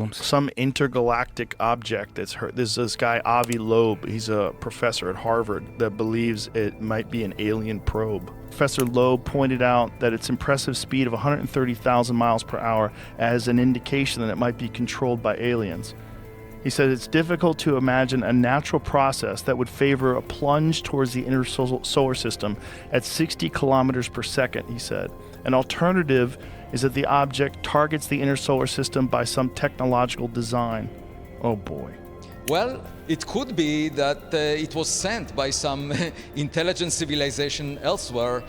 problems. Some intergalactic object that's hurt. There's this guy, Avi Loeb. He's a professor at Harvard that believes it might be an alien probe. Professor Loeb pointed out that its impressive speed of 130,000 miles per hour as an indication that it might be controlled by aliens. He said it's difficult to imagine a natural process that would favor a plunge towards the inner solar system at 60 kilometers per second, he said. An alternative is that the object targets the inner solar system by some technological design. Oh boy. Well, it could be that it was sent by some intelligent civilization elsewhere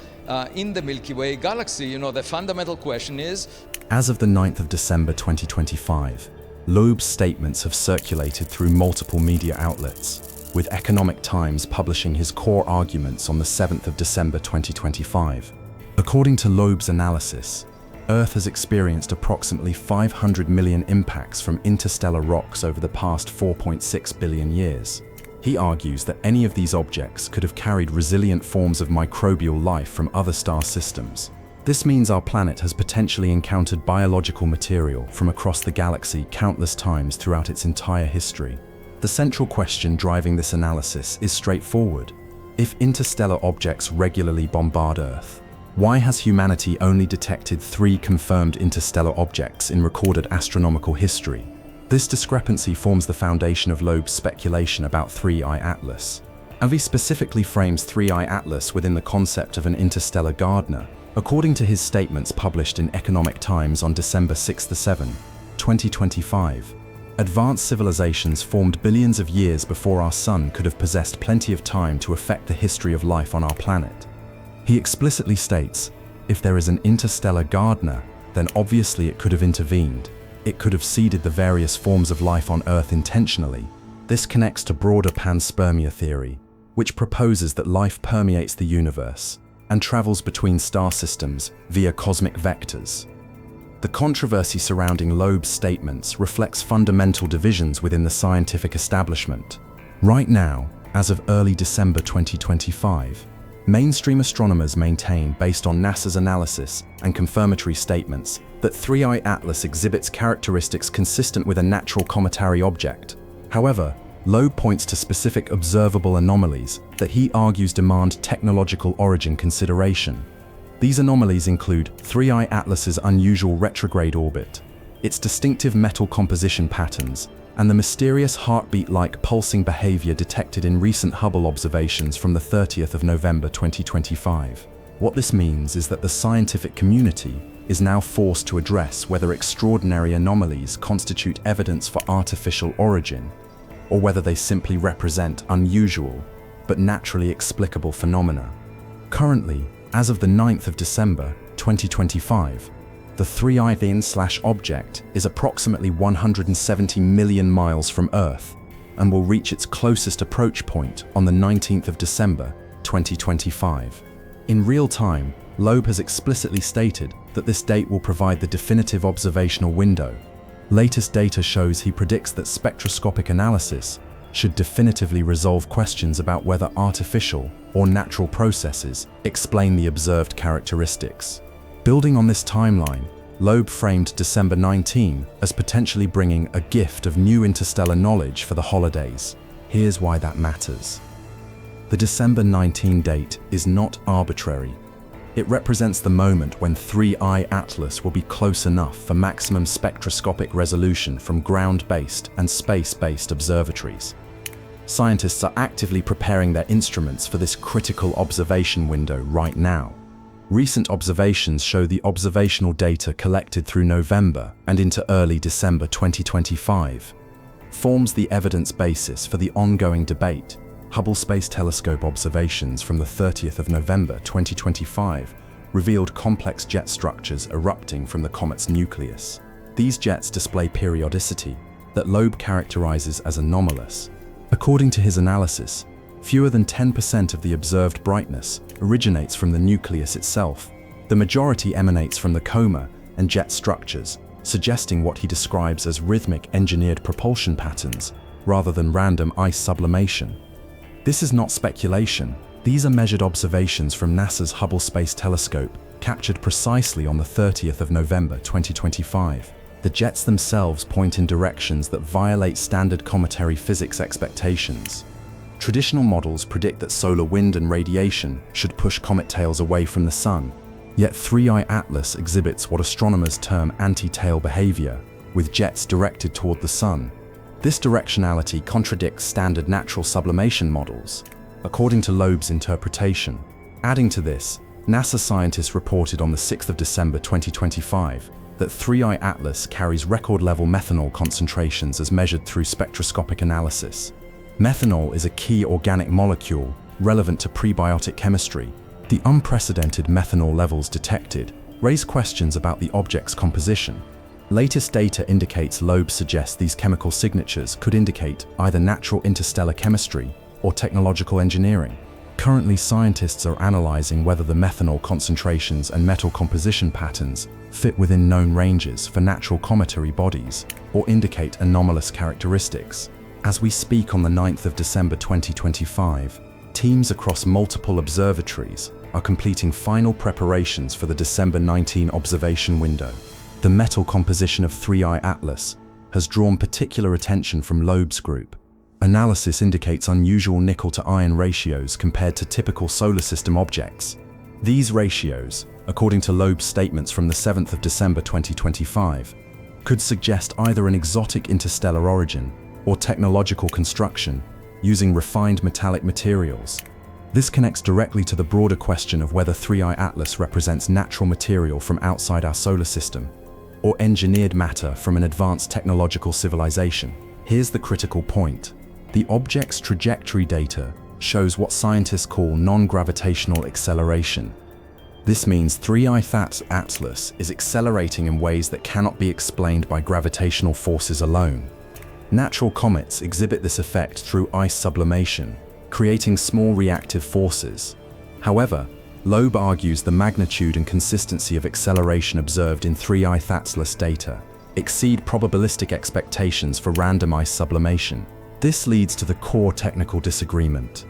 in the Milky Way galaxy. You know, the fundamental question is... As of the 9th of December 2025, Loeb's statements have circulated through multiple media outlets, with Economic Times publishing his core arguments on the 7th of December 2025. According to Loeb's analysis, Earth has experienced approximately 500 million impacts from interstellar rocks over the past 4.6 billion years. He argues that any of these objects could have carried resilient forms of microbial life from other star systems. This means our planet has potentially encountered biological material from across the galaxy countless times throughout its entire history. The central question driving this analysis is straightforward. If interstellar objects regularly bombard Earth, why has humanity only detected 3 confirmed interstellar objects in recorded astronomical history? This discrepancy forms the foundation of Loeb's speculation about 3I Atlas. Avi specifically frames 3I Atlas within the concept of an interstellar gardener, according to his statements published in Economic Times on December 6-7, 2025. Advanced civilizations formed billions of years before our sun could have possessed plenty of time to affect the history of life on our planet. He explicitly states, if there is an interstellar gardener, then obviously it could have intervened. It could have seeded the various forms of life on Earth intentionally. This connects to broader panspermia theory, which proposes that life permeates the universe and travels between star systems via cosmic vectors. The controversy surrounding Loeb's statements reflects fundamental divisions within the scientific establishment. Right now, as of early December 2025, mainstream astronomers maintain, based on NASA's analysis and confirmatory statements, that 3I Atlas exhibits characteristics consistent with a natural cometary object. However, Loeb points to specific observable anomalies that he argues demand technological origin consideration. These anomalies include 3I Atlas's unusual retrograde orbit, its distinctive metal composition patterns, and the mysterious heartbeat-like pulsing behavior detected in recent Hubble observations from the 30th of November 2025. What this means is that the scientific community is now forced to address whether extraordinary anomalies constitute evidence for artificial origin, or whether they simply represent unusual but naturally explicable phenomena. Currently, as of the 9th of December 2025, the 3I thing/object is approximately 170 million miles from Earth and will reach its closest approach point on the 19th of December 2025. In real time, Loeb has explicitly stated that this date will provide the definitive observational window. Latest data shows he predicts that spectroscopic analysis should definitively resolve questions about whether artificial or natural processes explain the observed characteristics. Building on this timeline, Loeb framed December 19 as potentially bringing a gift of new interstellar knowledge for the holidays. Here's why that matters. The December 19 date is not arbitrary. It represents the moment when 3I Atlas will be close enough for maximum spectroscopic resolution from ground-based and space-based observatories. Scientists are actively preparing their instruments for this critical observation window right now. Recent observations show the observational data collected through November and into early December 2025 forms the evidence basis for the ongoing debate. Hubble Space Telescope observations from the 30th of November 2025 revealed complex jet structures erupting from the comet's nucleus. These jets display periodicity that Loeb characterizes as anomalous. According to his analysis, fewer than 10% of the observed brightness originates from the nucleus itself. The majority emanates from the coma and jet structures, suggesting what he describes as rhythmic engineered propulsion patterns rather than random ice sublimation. This is not speculation. These are measured observations from NASA's Hubble Space Telescope, captured precisely on the 30th of November 2025. The jets themselves point in directions that violate standard cometary physics expectations. Traditional models predict that solar wind and radiation should push comet tails away from the sun, yet 3I Atlas exhibits what astronomers term anti-tail behavior, with jets directed toward the sun. This directionality contradicts standard natural sublimation models, according to Loeb's interpretation. Adding to this, NASA scientists reported on the 6th of December 2025 that 3I Atlas carries record-level methanol concentrations as measured through spectroscopic analysis. Methanol is a key organic molecule relevant to prebiotic chemistry. The unprecedented methanol levels detected raise questions about the object's composition. Latest data indicates Loeb suggests these chemical signatures could indicate either natural interstellar chemistry or technological engineering. Currently, scientists are analyzing whether the methanol concentrations and metal composition patterns fit within known ranges for natural cometary bodies or indicate anomalous characteristics. As we speak on the 9th of December 2025, teams across multiple observatories are completing final preparations for the December 19 observation window. The metal composition of 3I Atlas has drawn particular attention from Loeb's group. Analysis indicates unusual nickel-to-iron ratios compared to typical solar system objects. These ratios, according to Loeb's statements from the 7th of December 2025, could suggest either an exotic interstellar origin or technological construction using refined metallic materials. This connects directly to the broader question of whether 3I Atlas represents natural material from outside our solar system or engineered matter from an advanced technological civilization. Here's the critical point. The object's trajectory data shows what scientists call non-gravitational acceleration. This means 3I Atlas is accelerating in ways that cannot be explained by gravitational forces alone. Natural comets exhibit this effect through ice sublimation, creating small reactive forces. However, Loeb argues the magnitude and consistency of acceleration observed in 3I Atlas data exceed probabilistic expectations for random ice sublimation. This leads to the core technical disagreement.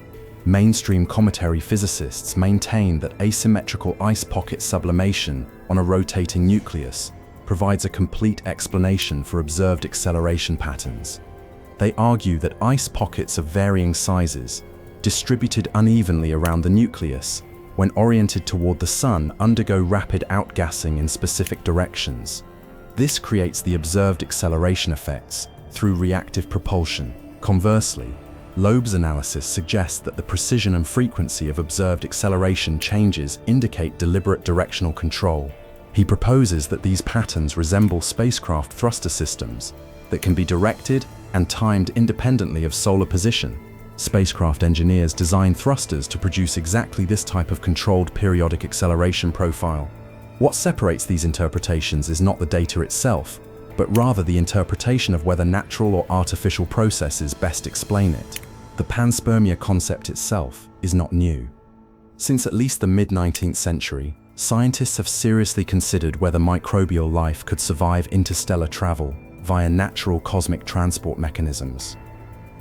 Mainstream cometary physicists maintain that asymmetrical ice pocket sublimation on a rotating nucleus provides a complete explanation for observed acceleration patterns. They argue that ice pockets of varying sizes, distributed unevenly around the nucleus, when oriented toward the sun, undergo rapid outgassing in specific directions. This creates the observed acceleration effects through reactive propulsion. Conversely, Loeb's analysis suggests that the precision and frequency of observed acceleration changes indicate deliberate directional control. He proposes that these patterns resemble spacecraft thruster systems that can be directed and timed independently of solar position. Spacecraft engineers design thrusters to produce exactly this type of controlled periodic acceleration profile. What separates these interpretations is not the data itself, but rather the interpretation of whether natural or artificial processes best explain it. The panspermia concept itself is not new. Since at least the mid-19th century, scientists have seriously considered whether microbial life could survive interstellar travel via natural cosmic transport mechanisms.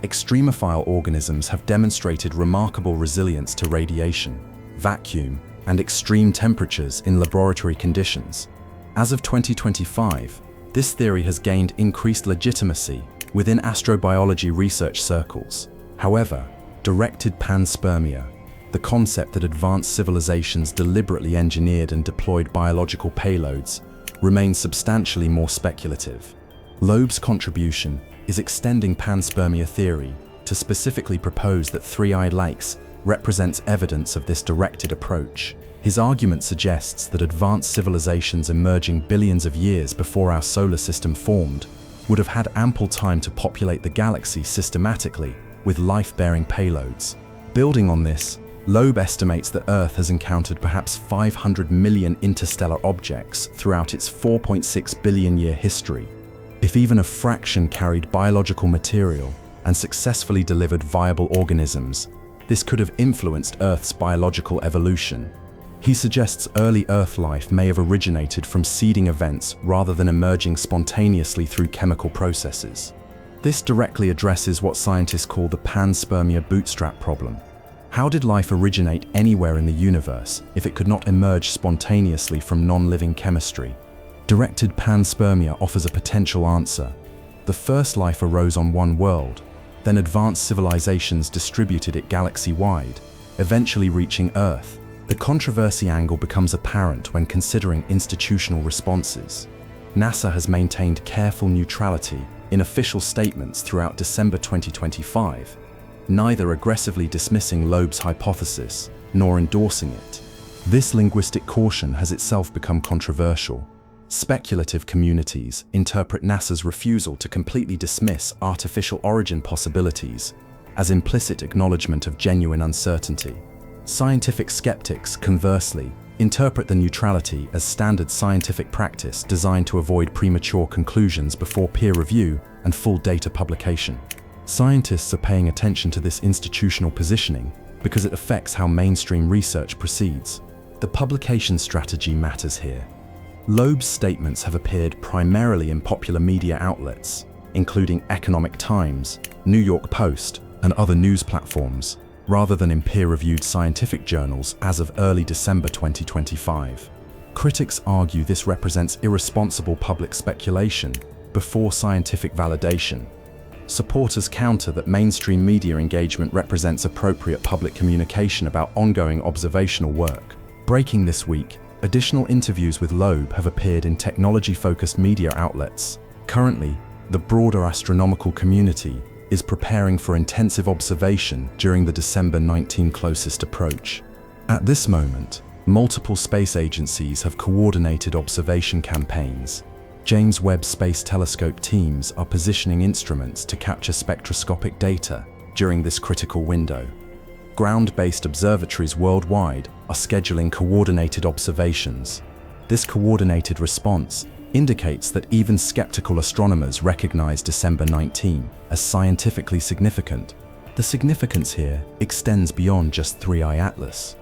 Extremophile organisms have demonstrated remarkable resilience to radiation, vacuum, and extreme temperatures in laboratory conditions. As of 2025, this theory has gained increased legitimacy within astrobiology research circles. However, directed panspermia, the concept that advanced civilizations deliberately engineered and deployed biological payloads, remains substantially more speculative. Loeb's contribution is extending panspermia theory to specifically propose that 3-eyed lakes represents evidence of this directed approach. His argument suggests that advanced civilizations emerging billions of years before our solar system formed would have had ample time to populate the galaxy systematically with life-bearing payloads. Building on this, Loeb estimates that Earth has encountered perhaps 500 million interstellar objects throughout its 4.6 billion year history. If even a fraction carried biological material and successfully delivered viable organisms, this could have influenced Earth's biological evolution. He suggests early Earth life may have originated from seeding events rather than emerging spontaneously through chemical processes. This directly addresses what scientists call the panspermia bootstrap problem. How did life originate anywhere in the universe if it could not emerge spontaneously from non-living chemistry? Directed panspermia offers a potential answer. The first life arose on one world, then advanced civilizations distributed it galaxy-wide, eventually reaching Earth. The controversy angle becomes apparent when considering institutional responses. NASA has maintained careful neutrality in official statements throughout December 2025, neither aggressively dismissing Loeb's hypothesis nor endorsing it. This linguistic caution has itself become controversial. Speculative communities interpret NASA's refusal to completely dismiss artificial origin possibilities as implicit acknowledgement of genuine uncertainty. Scientific skeptics, conversely, interpret the neutrality as standard scientific practice designed to avoid premature conclusions before peer review and full data publication. Scientists are paying attention to this institutional positioning because it affects how mainstream research proceeds. The publication strategy matters here. Loeb's statements have appeared primarily in popular media outlets, including Economic Times, New York Post, and other news platforms, rather than in peer-reviewed scientific journals as of early December 2025. Critics argue this represents irresponsible public speculation before scientific validation. Supporters counter that mainstream media engagement represents appropriate public communication about ongoing observational work. Breaking this week, additional interviews with Loeb have appeared in technology-focused media outlets. Currently, the broader astronomical community is preparing for intensive observation during the December 19 closest approach. At this moment, multiple space agencies have coordinated observation campaigns. James Webb Space Telescope teams are positioning instruments to capture spectroscopic data during this critical window. Ground-based observatories worldwide are scheduling coordinated observations. This coordinated response indicates that even skeptical astronomers recognize December 19 as scientifically significant. The significance here extends beyond just 3i Atlas.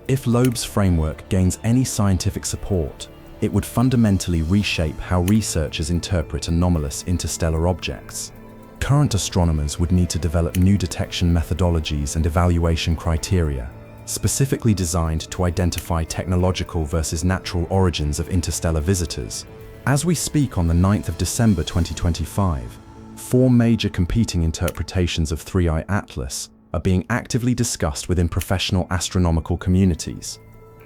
If Loeb's framework gains any scientific support, it would fundamentally reshape how researchers interpret anomalous interstellar objects. Current astronomers would need to develop new detection methodologies and evaluation criteria, specifically designed to identify technological versus natural origins of interstellar visitors. As we speak on the 9th of December 2025, 4 major competing interpretations of 3i Atlas are being actively discussed within professional astronomical communities.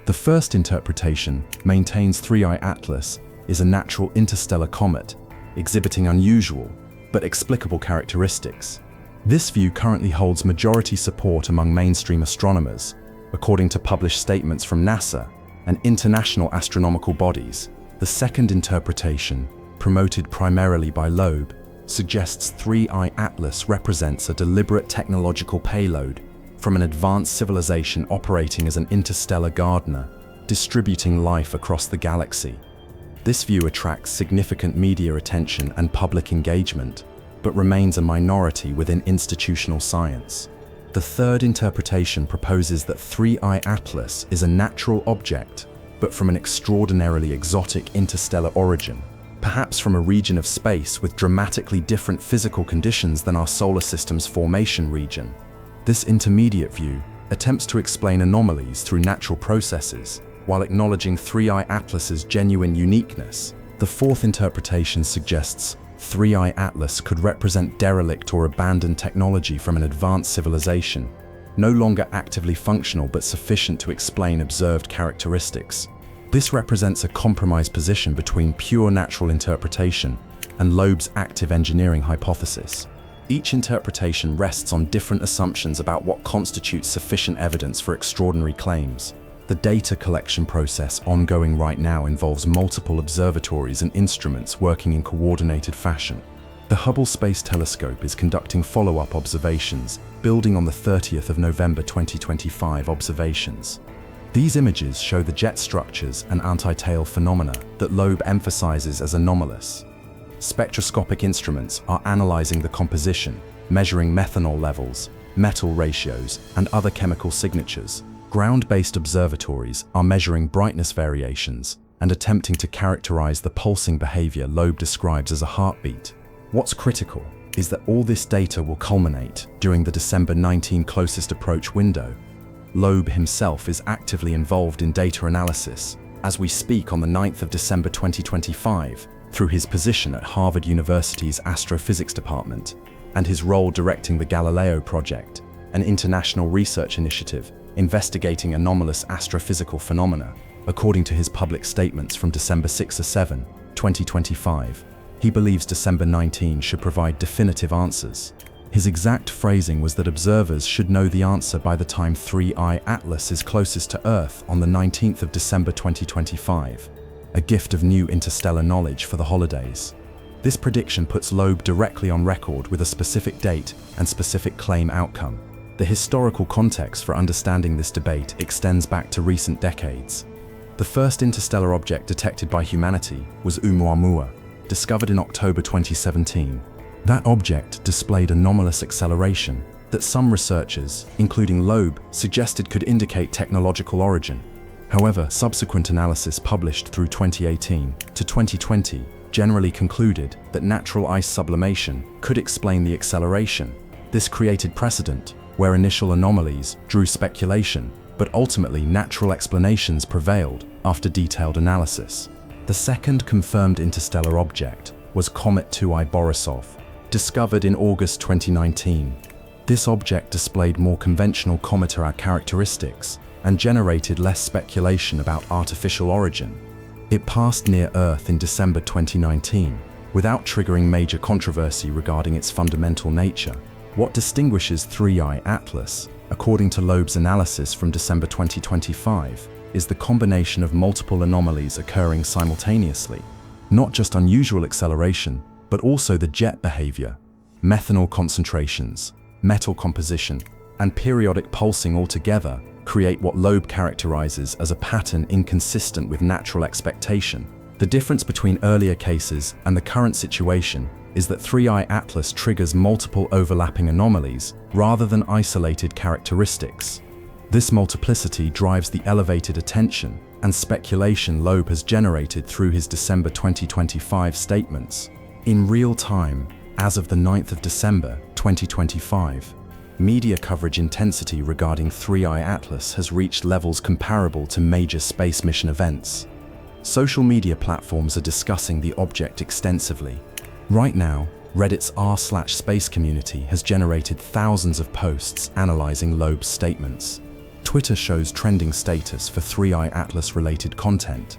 The first interpretation maintains 3i Atlas is a natural interstellar comet, exhibiting unusual but explicable characteristics. This view currently holds majority support among mainstream astronomers, according to published statements from NASA and international astronomical bodies. The second interpretation, promoted primarily by Loeb, suggests 3i Atlas represents a deliberate technological payload from an advanced civilization operating as an interstellar gardener, distributing life across the galaxy. This view attracts significant media attention and public engagement, but remains a minority within institutional science. The third interpretation proposes that 3i Atlas is a natural object, but from an extraordinarily exotic interstellar origin, perhaps from a region of space with dramatically different physical conditions than our solar system's formation region. This intermediate view attempts to explain anomalies through natural processes, while acknowledging 3i Atlas's genuine uniqueness. The fourth interpretation suggests 3i Atlas could represent derelict or abandoned technology from an advanced civilization, no longer actively functional but sufficient to explain observed characteristics. This represents a compromised position between pure natural interpretation and Loeb's active engineering hypothesis. Each interpretation rests on different assumptions about what constitutes sufficient evidence for extraordinary claims. The data collection process ongoing right now involves multiple observatories and instruments working in coordinated fashion. The Hubble Space Telescope is conducting follow-up observations, building on the 30th of November 2025 observations. These images show the jet structures and anti-tail phenomena that Loeb emphasizes as anomalous. Spectroscopic instruments are analyzing the composition, measuring methanol levels, metal ratios, and other chemical signatures. Ground-based observatories are measuring brightness variations and attempting to characterize the pulsing behavior Loeb describes as a heartbeat. What's critical is that all this data will culminate during the December 19 closest approach window. Loeb himself is actively involved in data analysis, as we speak on the 9th of December 2025, through his position at Harvard University's Astrophysics Department and his role directing the Galileo Project, an international research initiative investigating anomalous astrophysical phenomena. According to his public statements from December 6 or 7, 2025, he believes December 19 should provide definitive answers. His exact phrasing was that observers should know the answer by the time 3I Atlas is closest to Earth on the 19th of December 2025, a gift of new interstellar knowledge for the holidays. This prediction puts Loeb directly on record with a specific date and specific claim outcome. The historical context for understanding this debate extends back to recent decades. The first interstellar object detected by humanity was Oumuamua, discovered in October 2017. That object displayed anomalous acceleration that some researchers, including Loeb, suggested could indicate technological origin. However, subsequent analysis published through 2018 to 2020 generally concluded that natural ice sublimation could explain the acceleration. This created precedent where initial anomalies drew speculation, but ultimately natural explanations prevailed after detailed analysis. The second confirmed interstellar object was Comet 2I Borisov, discovered in August 2019. This object displayed more conventional cometary characteristics and generated less speculation about artificial origin. It passed near Earth in December 2019 without triggering major controversy regarding its fundamental nature. What distinguishes 3I Atlas, according to Loeb's analysis from December 2025, is the combination of multiple anomalies occurring simultaneously. Not just unusual acceleration, but also the jet behavior, methanol concentrations, metal composition, and periodic pulsing altogether create what Loeb characterizes as a pattern inconsistent with natural expectation. The difference between earlier cases and the current situation is that 3I Atlas triggers multiple overlapping anomalies rather than isolated characteristics. This multiplicity drives the elevated attention and speculation Loeb has generated through his December 2025 statements. In real time, as of the 9th of December 2025, media coverage intensity regarding 3I Atlas has reached levels comparable to major space mission events. Social media platforms are discussing the object extensively. Right now, Reddit's r/space community has generated thousands of posts analyzing Loeb's statements. Twitter shows trending status for 3I Atlas-related content,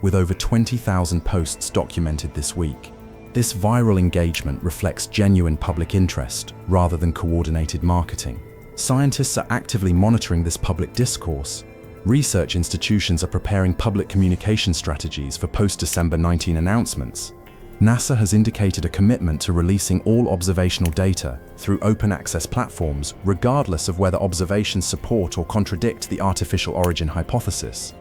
with over 20,000 posts documented this week. This viral engagement reflects genuine public interest rather than coordinated marketing. Scientists are actively monitoring this public discourse. Research institutions are preparing public communication strategies for post-December 19 announcements. NASA has indicated a commitment to releasing all observational data through open access platforms, regardless of whether observations support or contradict the artificial origin hypothesis.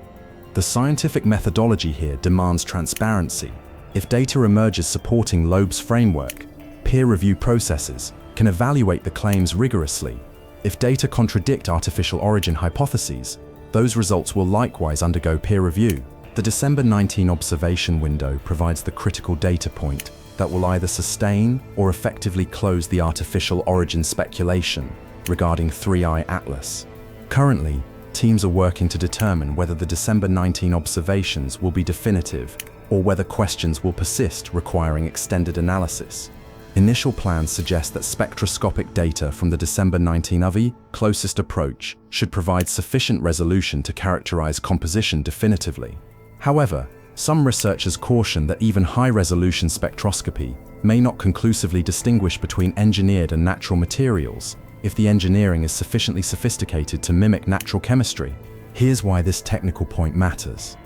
The scientific methodology here demands transparency. If data emerges supporting Loeb's framework, peer review processes can evaluate the claims rigorously. If data contradict artificial origin hypotheses, those results will likewise undergo peer review. The December 19 observation window provides the critical data point that will either sustain or effectively close the artificial origin speculation regarding 3I Atlas. Currently, teams are working to determine whether the December 19 observations will be definitive or whether questions will persist requiring extended analysis. Initial plans suggest that spectroscopic data from the December 19 UV closest approach should provide sufficient resolution to characterize composition definitively. However, some researchers caution that even high-resolution spectroscopy may not conclusively distinguish between engineered and natural materials if the engineering is sufficiently sophisticated to mimic natural chemistry. Here's why this technical point matters.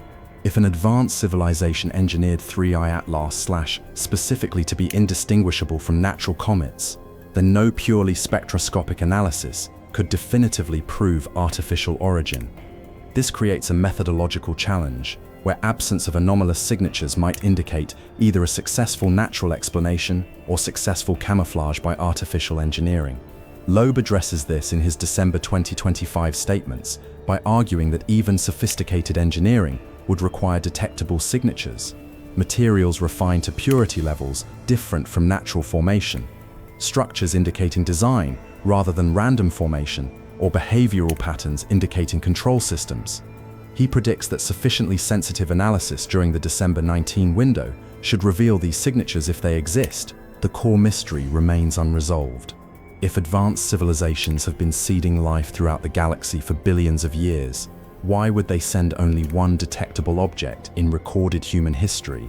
If an advanced civilization engineered 3I Atlas specifically to be indistinguishable from natural comets, then no purely spectroscopic analysis could definitively prove artificial origin. This creates a methodological challenge, where absence of anomalous signatures might indicate either a successful natural explanation or successful camouflage by artificial engineering. Loeb addresses this in his December 2025 statements by arguing that even sophisticated engineering would require detectable signatures, materials refined to purity levels different from natural formation, structures indicating design rather than random formation, or behavioral patterns indicating control systems. He predicts that sufficiently sensitive analysis during the December 19 window should reveal these signatures if they exist. The core mystery remains unresolved. If advanced civilizations have been seeding life throughout the galaxy for billions of years, why would they send only one detectable object in recorded human history?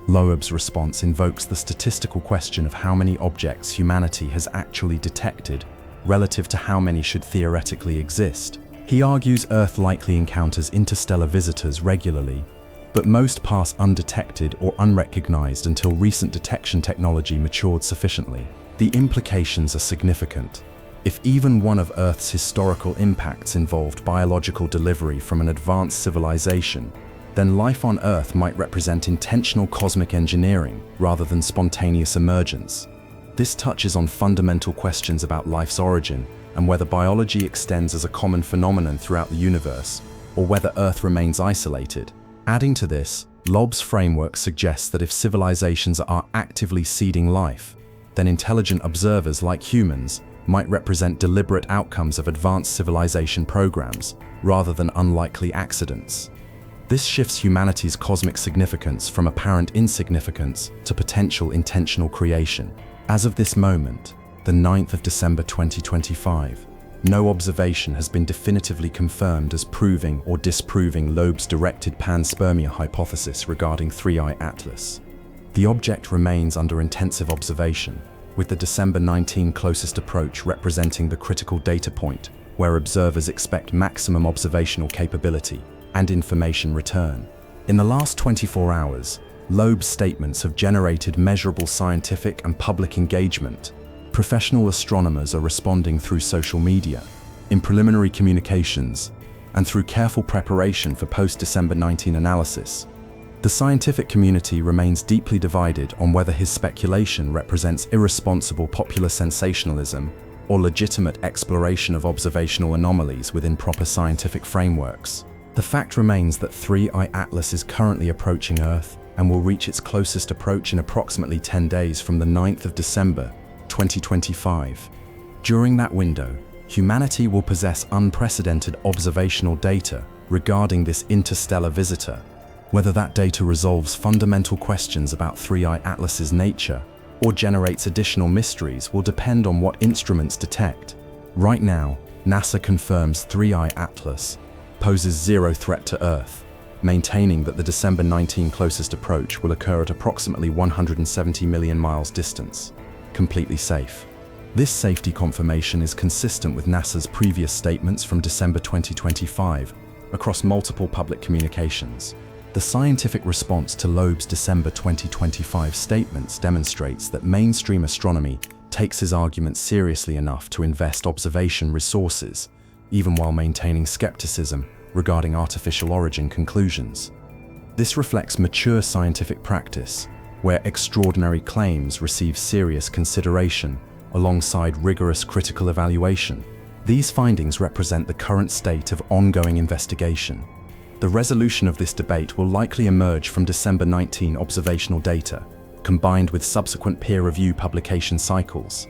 Loeb's response invokes the statistical question of how many objects humanity has actually detected relative to how many should theoretically exist. He argues Earth likely encounters interstellar visitors regularly, but most pass undetected or unrecognized until recent detection technology matured sufficiently. The implications are significant. If even one of Earth's historical impacts involved biological delivery from an advanced civilization, then life on Earth might represent intentional cosmic engineering rather than spontaneous emergence. This touches on fundamental questions about life's origin and whether biology extends as a common phenomenon throughout the universe, or whether Earth remains isolated. Adding to this, Loeb's framework suggests that if civilizations are actively seeding life, then intelligent observers like humans might represent deliberate outcomes of advanced civilization programs, rather than unlikely accidents. This shifts humanity's cosmic significance from apparent insignificance to potential intentional creation. As of this moment, the 9th of December 2025, no observation has been definitively confirmed as proving or disproving Loeb's directed panspermia hypothesis regarding 3I Atlas. The object remains under intensive observation, with the December 19 closest approach representing the critical data point where observers expect maximum observational capability and information return. In the last 24 hours, Loeb's statements have generated measurable scientific and public engagement. Professional astronomers are responding through social media, in preliminary communications, and through careful preparation for post-December 19 analysis. The scientific community remains deeply divided on whether his speculation represents irresponsible popular sensationalism or legitimate exploration of observational anomalies within proper scientific frameworks. The fact remains that 3I Atlas is currently approaching Earth and will reach its closest approach in approximately 10 days from the 9th of December, 2025. During that window, humanity will possess unprecedented observational data regarding this interstellar visitor. Whether that data resolves fundamental questions about 3I Atlas's nature or generates additional mysteries will depend on what instruments detect. Right now, NASA confirms 3I Atlas poses zero threat to Earth, maintaining that the December 19 closest approach will occur at approximately 170 million miles distance, completely safe. This safety confirmation is consistent with NASA's previous statements from December 2025 across multiple public communications. The scientific response to Loeb's December 2025 statements demonstrates that mainstream astronomy takes his arguments seriously enough to invest observation resources, even while maintaining skepticism regarding artificial origin conclusions. This reflects mature scientific practice, where extraordinary claims receive serious consideration alongside rigorous critical evaluation. These findings represent the current state of ongoing investigation. The resolution of this debate will likely emerge from December 19 observational data, combined with subsequent peer review publication cycles.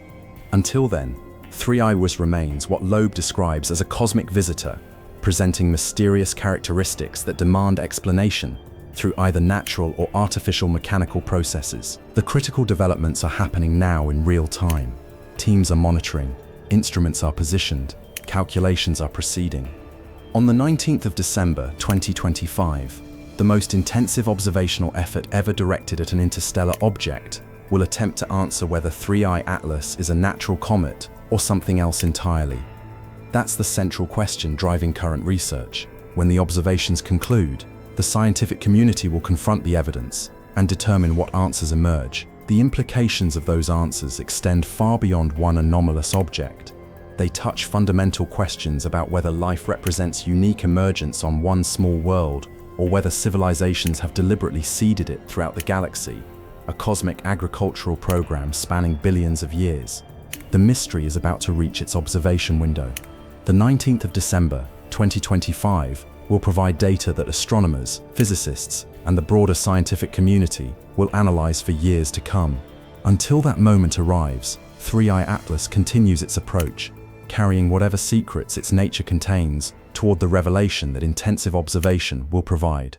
Until then, 3I remains what Loeb describes as a cosmic visitor, presenting mysterious characteristics that demand explanation through either natural or artificial mechanical processes. The critical developments are happening now in real time. Teams are monitoring, instruments are positioned, calculations are proceeding. On the 19th of December 2025, the most intensive observational effort ever directed at an interstellar object will attempt to answer whether 3I Atlas is a natural comet or something else entirely. That's the central question driving current research. When the observations conclude, the scientific community will confront the evidence and determine what answers emerge. The implications of those answers extend far beyond one anomalous object. They touch fundamental questions about whether life represents unique emergence on one small world or whether civilizations have deliberately seeded it throughout the galaxy, a cosmic agricultural program spanning billions of years. The mystery is about to reach its observation window. The 19th of December, 2025, will provide data that astronomers, physicists, and the broader scientific community will analyze for years to come. Until that moment arrives, 3I Atlas continues its approach, carrying whatever secrets its nature contains toward the revelation that intensive observation will provide.